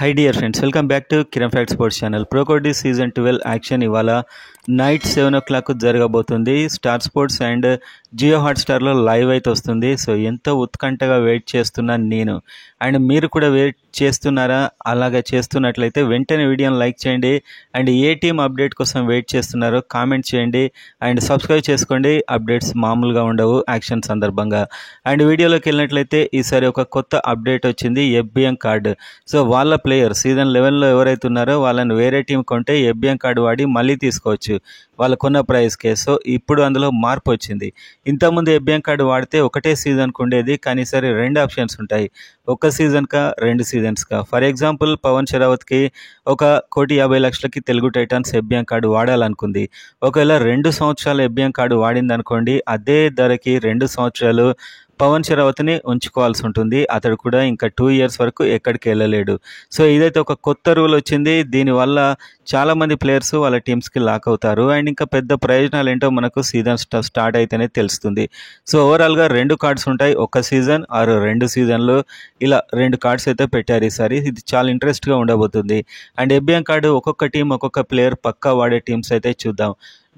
High dear friends, welcome back to Kiran fact sports channel. Pro kabaddi season 12 action ఇవాళ night 7 o'clock జరగబోతుంది. Star sports and Jio హాట్స్టార్లో live అయితే వస్తుంది. So ఎంతో ఉత్కంఠగా వెయిట్ చేస్తున్నాను నేను, అండ్ మీరు కూడా వెయిట్ చేస్తున్నారా? అలాగే చేస్తున్నట్లయితే వెంటనే వీడియోని లైక్ చేయండి, అండ్ ఏ టీమ్ అప్డేట్ కోసం వెయిట్ చేస్తున్నారో కామెంట్ చేయండి, అండ్ సబ్స్క్రైబ్ చేసుకోండి. అప్డేట్స్ మామూలుగా ఉండవు యాక్షన్ సందర్భంగా. అండ్ వీడియోలోకి వెళ్ళినట్లయితే ఈసారి ఒక కొత్త అప్డేట్ వచ్చింది, ఎఫ్బిఎం కార్డు. సో వాళ్ళ ప్లేయర్ సీజన్ 11లో ఎవరైతే ఉన్నారో వాళ్ళని వేరే టీం కొంటే ఎఫ్బిఎం కార్డు వాడి మళ్ళీ తీసుకోవచ్చు వాళ్ళకున్న ప్రైస్కే. సో ఇప్పుడు అందులో మార్పు వచ్చింది. ఇంతకుముందు ఎఫ్బిఎం కార్డు వాడితే ఒకటే సీజన్కి ఉండేది, కానీ సరే 2 ఆప్షన్స్ ఉంటాయి, ఒక సీజన్కా 2 సీజన్స్కా. ఫర్ ఎగ్జాంపుల్ పవన్ షరావత్కి 1,50,00,000కి తెలుగు టైటాన్స్ ఎఫ్బిఎం కార్డు వాడాలనుకుంది. ఒకవేళ 2 సంవత్సరాలు ఎఫ్బిఎం కార్డు వాడింది అనుకోండి, అదే ధరకి 2 సంవత్సరాలు పవన్ షరావత్ని ఉంచుకోవాల్సి ఉంటుంది. అతడు కూడా ఇంకా 2 years వరకు ఎక్కడికి వెళ్ళలేడు. సో ఇదైతే ఒక కొత్త రూల్ వచ్చింది. దీనివల్ల చాలామంది ప్లేయర్స్ వాళ్ళ టీమ్స్కి లాక్ అవుతారు, అండ్ ఇంకా పెద్ద ప్రయోజనాలు ఏంటో మనకు సీజన్ స్టార్ట్ అయితేనే తెలుస్తుంది. సో ఓవరాల్గా 2 కార్డ్స్ ఉంటాయి, ఒక సీజన్ ఆర్ 2 సీజన్లు, ఇలా 2 కార్డ్స్ అయితే పెట్టారు ఈసారి. ఇది చాలా ఇంట్రెస్ట్గా ఉండబోతుంది. అండ్ ఎఫ్బిఎం కార్డు ఒక్కొక్క టీం ఒక్కొక్క ప్లేయర్ పక్కా వాడే టీమ్స్ అయితే చూద్దాం.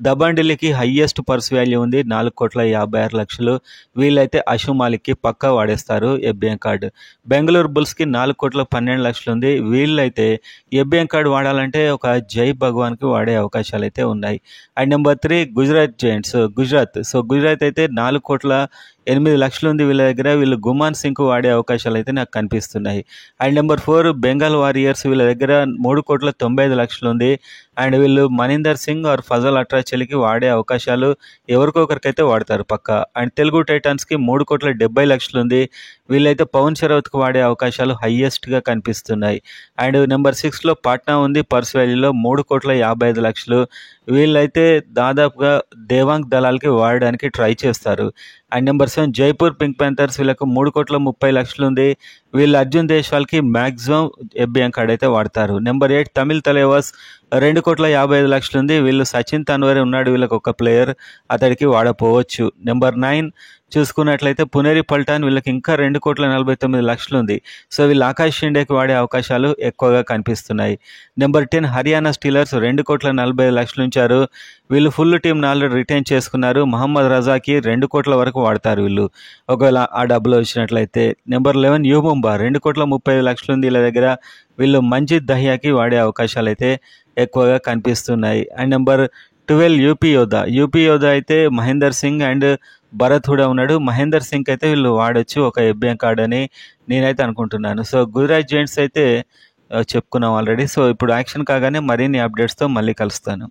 దబాన్ ఢిల్లీకి హయ్యెస్ట్ పర్స్ వాల్యూ ఉంది, 4,56,00,000. వీళ్ళైతే అషు మాలిక్కి పక్కా వాడేస్తారు ఎఫ్బిఎం కార్డు. బెంగళూరు బుల్స్కి 4,12,00,000 ఉంది. వీళ్ళైతే ఎఫ్బిఎం కార్డు వాడాలంటే ఒక జై భగవాన్కి వాడే అవకాశాలు అయితే ఉన్నాయి. And number 3 Gujarat Giants, Gujarat అయితే 4,08,00,000 ఉంది వీళ్ళ దగ్గర. వీళ్ళు గుమాన్ సింగ్కు వాడే అవకాశాలు అయితే నాకు కనిపిస్తున్నాయి. అండ్ నెంబర్ 4 బెంగాల్ వారియర్స్, వీళ్ళ దగ్గర 3,95,00,000 ఉంది. అండ్ వీళ్ళు మనీందర్ సింగ్ ఆర్ ఫజల్ అట్రాచలికి వాడే అవకాశాలు ఎవరికొకరికైతే వాడతారు పక్కా. అండ్ తెలుగు టైటాన్స్కి 3,70,00,000 ఉంది. వీళ్ళైతే పవన్ షరావత్కి వాడే అవకాశాలు హయ్యెస్ట్గా కనిపిస్తున్నాయి. అండ్ నెంబర్ 6లో పాట్నా ఉంది, పర్స్ వాల్యూలో 3,55,00,000. వీళ్ళైతే దాదాపుగా దేవాంగ్ దళాల్కి వాడడానికి ట్రై చేస్తారు. And number 7 Jaipur pink Panthers, వీళ్ళకు 3,30,00,000 ఉంది. వీళ్ళు అర్జున్ దేశ్వాల్కి మ్యాక్సిమం ఎఫ్బిఎం కార్డ్ అయితే వాడతారు. నెంబర్ 8 తమిళ్ తలేవాస్, 2,55,00,000 ఉంది. వీళ్ళు సచిన్ తన్వరే ఉన్నాడు, వీళ్ళకి ఒక ప్లేయర్, అతడికి వాడపోవచ్చు. నెంబర్ 9 చూసుకున్నట్లయితే పునేరి పల్టాన్, వీళ్ళకి ఇంకా 2,49,00,000 ఉంది. సో వీళ్ళు ఆకాష్ షిండేకి వాడే అవకాశాలు ఎక్కువగా కనిపిస్తున్నాయి. నెంబర్ 10 హర్యానా స్టీలర్స్, 2,40,00,000 ఉంచారు. వీళ్ళు ఫుల్ టీంని ఆల్రెడీ రిటైన్ చేసుకున్నారు. మహమ్మద్ రజాకి 2 కోట్ల వరకు వాడతారు వీళ్ళు, ఒకవేళ ఆ డబ్బులు వచ్చినట్లయితే. నెంబర్ 11 యూ ముంబా, 2,35,00,000 ఉంది వీళ్ళ దగ్గర. వీళ్ళు మంజిద్ దహియాకి వాడే అవకాశాలు అయితే ఎక్కువగా కనిపిస్తున్నాయి. అండ్ నెంబర్ 12 యూపీ యోధా అయితే మహేందర్ సింగ్ అండ్ భరత్ హుడా ఉన్నాడు. మహేందర్ సింగ్ అయితే వీళ్ళు వాడచ్చు ఒక ఎఫ్బిఎం కార్డ్ అని నేనైతే అనుకుంటున్నాను. సో గుజరాత్ జైంట్స్ అయితే చెప్పుకున్నాం ఆల్రెడీ. సో ఇప్పుడు యాక్షన్ కాగానే మరిన్ని అప్డేట్స్తో మళ్ళీ కలుస్తాను.